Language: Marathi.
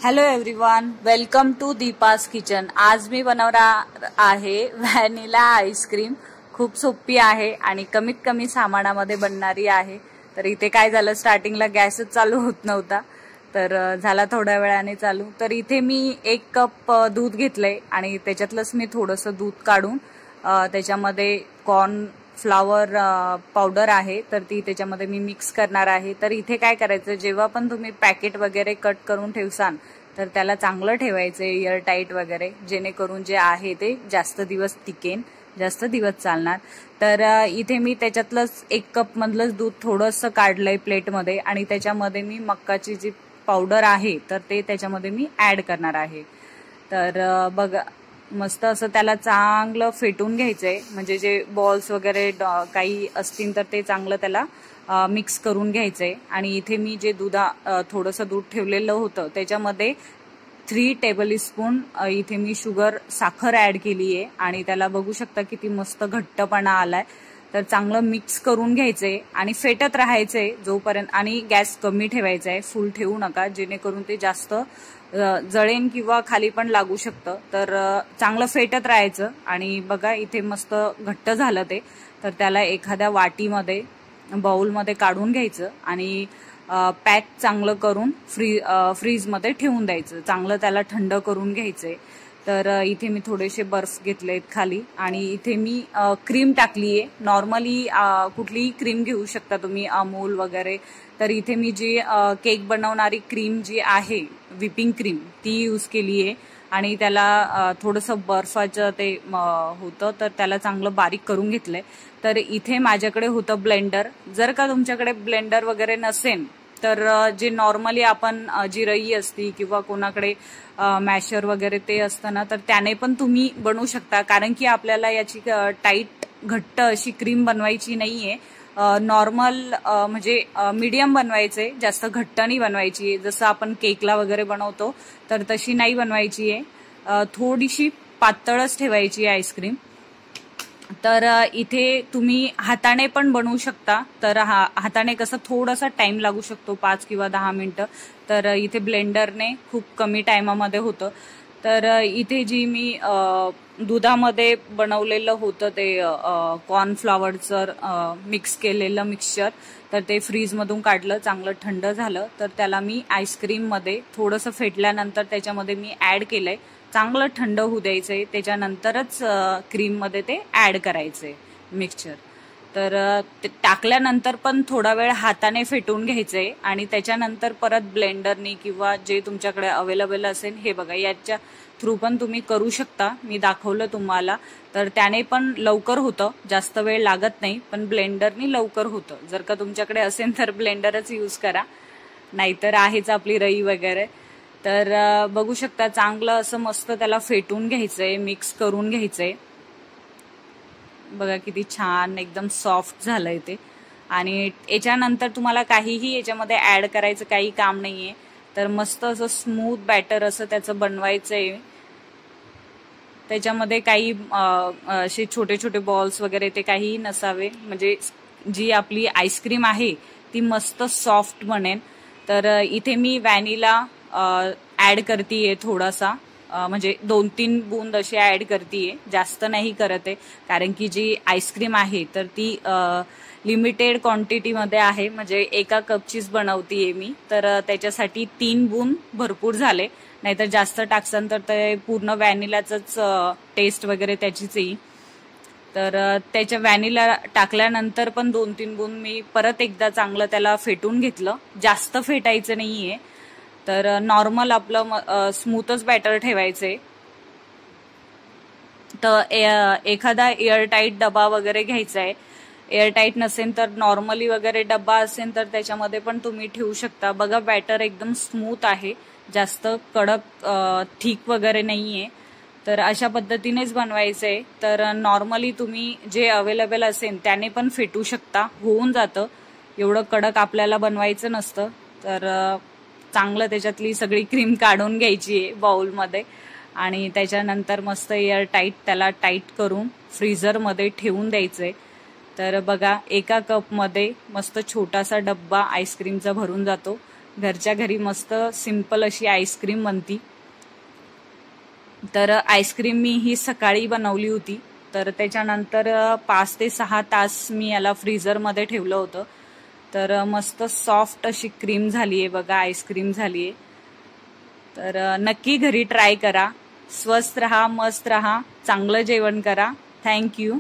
Hello everyone, welcome to Deepa's kitchen. आज मी बनवणार आहे व्हॅनिला आईस्क्रीम। खूप सोपी आहे आणि कमीत कमी सामानामध्ये बनणारी आहे। तर इथे काय झालं, स्टार्टिंगला गॅसच चालू होत नव्हता, तर झाला थोड्या वेळाने चालू। तर इथे मी 1 कप दूध घेतलंय आणि त्याच्यातलंच मी थोडंसं दूध काढून त्याच्यामध्ये कॉर्न फ्लावर पावडर आहे, तर ती त्याच्यामध्ये मी मिक्स करणार आहे। तर इथे काय करायचं, जेव्हा पण तुम्ही पॅकेट वगैरे कट करून ठेवसान तर त्याला चांगलं ठेवायचं एअर टाईट वगैरे, जेणेकरून जे आहे ते जास्त दिवस टिकेन, जास्त दिवस चालणार। तर इथे मी त्याच्यातलंच 1 कप मधलंच दूध थोडंसं काढलंय प्लेटमध्ये आणि त्याच्यामध्ये मी मक्काची जी पावडर आहे तर ते त्याच्यामध्ये मी ऍड करणार आहे। तर बघा, मस्त असं त्याला चांगलं फेटून घ्यायचंय, म्हणजे जे बॉल्स वगैरे काही असतील तर ते चांगलं त्याला मिक्स करून घ्यायचंय। आणि इथे मी जे थोडंसं दूध ठेवलेलं होतं त्याच्यामध्ये 3 टेबलस्पून इथे मी साखर ऍड केली आहे आणि त्याला बघू शकता किती मस्त घट्टपणा आलाय। तर चांगलं मिक्स करून घ्यायचंय आणि फेटत राहायचंय जोपर्यंत, आणि गॅस कमी ठेवायचा आहे, फुल ठेवू नका, जेणेकरून ते जास्त जळेन किंवा खाली पण लागू शकतं। तर चांगलं फेटत राहायचं आणि बघा इथे मस्त घट्ट झालं ते। तर त्याला एखाद्या वाटीमध्ये बाउलमध्ये काढून घ्यायचं आणि पॅक चांगलं करून फ्रीजमध्ये ठेवून द्यायचं, चांगलं त्याला थंड करून घ्यायचंय। तर इथे मी थोडेसे बर्फ घेतलेत खाली आणि इथे मी क्रीम टाकलीये। नॉर्मली कुठलीही क्रीम घेऊ शकता तुम्ही, अमूल वगैरे। तर इथे मी जी केक बनवणारी क्रीम जी आहे, व्हिपिंग क्रीम, ती यूज केली आहे आणि त्याला थोडंसं बर्फाचं ते होतं, तर त्याला चांगलं बारीक करून घेतलंय। तर इथे माझ्याकडे होतं ब्लेंडर। जर का तुमच्याकडे ब्लेंडर वगैरे नसेल तर जे नॉर्मली आपण जी रई असती किंवा कोणाकडे मॅशर वगैरे ते असतं ना, तर त्याने पण तुम्ही बनवू शकता, कारण की आपल्याला याची टाईट घट्ट अशी क्रीम बनवायची नाहीये। नॉर्मल म्हणजे मीडियम बनवायचे, जास्त घट्ट नाही बनवायची, जसं आपण केकला वगैरे बनवतो तर तशी नाही बनवायची आहे, थोडीशी पातळच ठेवायची आहे आईस्क्रीम। तर इथे तुम्ही हाताने पण बनवू शकता, तर हाताने कसं थोडासा टाइम लागू शकतो, 5 किंवा 10 मिनिटं, तर इथे ब्लेंडरने खूप कमी टायमामध्ये होतं। तर इथे जी मी दुधामध्ये बनवलेलं होतं ते कॉर्नफ्लॉवरचं मिक्स केलेलं मिक्सचर, तर ते फ्रीजमधून काढलं, चांगलं थंड झालं, तर त्याला मी आईस्क्रीममध्ये थोडंसं फेटल्यानंतर त्याच्यामध्ये मी ऍड केलंय। चांगलं थंड होऊ द्यायचंय, त्याच्यानंतरच क्रीममध्ये ते ऍड करायचंय मिक्सचर। तर ते टाकल्यानंतर पण थोडा वेळ हाताने फेटून घ्यायचंय आणि त्याच्यानंतर परत ब्लेंडरनी किंवा जे तुमच्याकडे अवेलेबल असेल, हे बघा याच्या थ्रू पण तुम्ही करू शकता, मी दाखवलं तुम्हाला। तर त्याने पण लवकर होतं, जास्त वेळ लागत नाही, पण ब्लेंडरनी लवकर होतं। जर का तुमच्याकडे असेल तर ब्लेंडरच यूज करा, नाहीतर आहेच आपली रई वगैरे। तर बघू शकता चांगलं असं मस्त त्याला फेटून घ्यायचंय, मिक्स करून घ्यायचंय। बघा किती छान एकदम सॉफ्ट झालंय ते। आणि याच्यानंतर तुम्हाला काहीही याच्यामध्ये ऍड करायचं काही काम नाहीये, तर मस्त असं स्मूथ बॅटर असं त्याचं बनवायचंय। त्याच्यामध्ये काही असे छोटे छोटे बॉल्स वगैरे ते काही नसावे, म्हणजे जी आपली आईस्क्रीम आहे ती मस्त सॉफ्ट बनेल। तर इथे मी व्हॅनिला ऍड करतीये थोडासा, म्हणजे 2-3 बूंद अशी ऍड करतीये, जास्त नाही करत आहे, कारण की जी आईस्क्रीम आहे तर ती लिमिटेड क्वांटिटीमध्ये आहे, म्हणजे 1 कपचीच बनवतीये मी, तर त्याच्यासाठी 3 बूंद भरपूर झाले, नाहीतर जास्त टाकसान तर ते पूर्ण व्हॅनिलाचंच टेस्ट वगैरे त्याचीच येईल। तर त्याच्या व्हॅनिला टाकल्यानंतर पण 2-3 बूंद मी परत एकदा चांगलं त्याला फेटून घेतलं, जास्त फेटायचं नाहीये, तर नॉर्मल आपलं स्मूथच बॅटर ठेवायचंय। तर एखादा एअरटाईट डबा वगैरे घ्यायचा आहे, एअरटाईट नसेल तर नॉर्मली वगैरे डब्बा असेल तर त्याच्यामध्ये पण तुम्ही ठेवू शकता। बघा बॅटर एकदम स्मूथ आहे, जास्त कडक थिक वगैरे नाहीये, तर अशा पद्धतीनेच बनवायचंय। तर नॉर्मली तुम्ही जे अवेलेबल असेल त्याने पण फेटू शकता, होऊन जातं, एवढं कडक आपल्याला बनवायचं नसतं। तर चांगलं त्याच्यातली सगळी क्रीम काढून घ्यायची आहे बाउलमध्ये आणि त्याच्यानंतर मस्त एअर टाईट त्याला टाईट करून फ्रीझरमध्ये ठेवून द्यायचंय। तर बघा 1 कपमध्ये मस्त छोटासा डब्बा आईस्क्रीमचा भरून जातो, घरच्या घरी मस्त सिंपल अशी आईस्क्रीम बनती। तर आईस्क्रीम मी ही सकाळी बनवली होती, तर त्याच्यानंतर 5 ते 6 तास मी याला फ्रीझरमध्ये ठेवलं होतं। तर मस्त सॉफ्ट अशी क्रीम झाली आहे बघा, आईस्क्रीम झाली आहे। तर नक्की घरी ट्राय करा। स्वस्थ रहा, मस्त रहा, चांगलं जेवण करा। थँक्यू।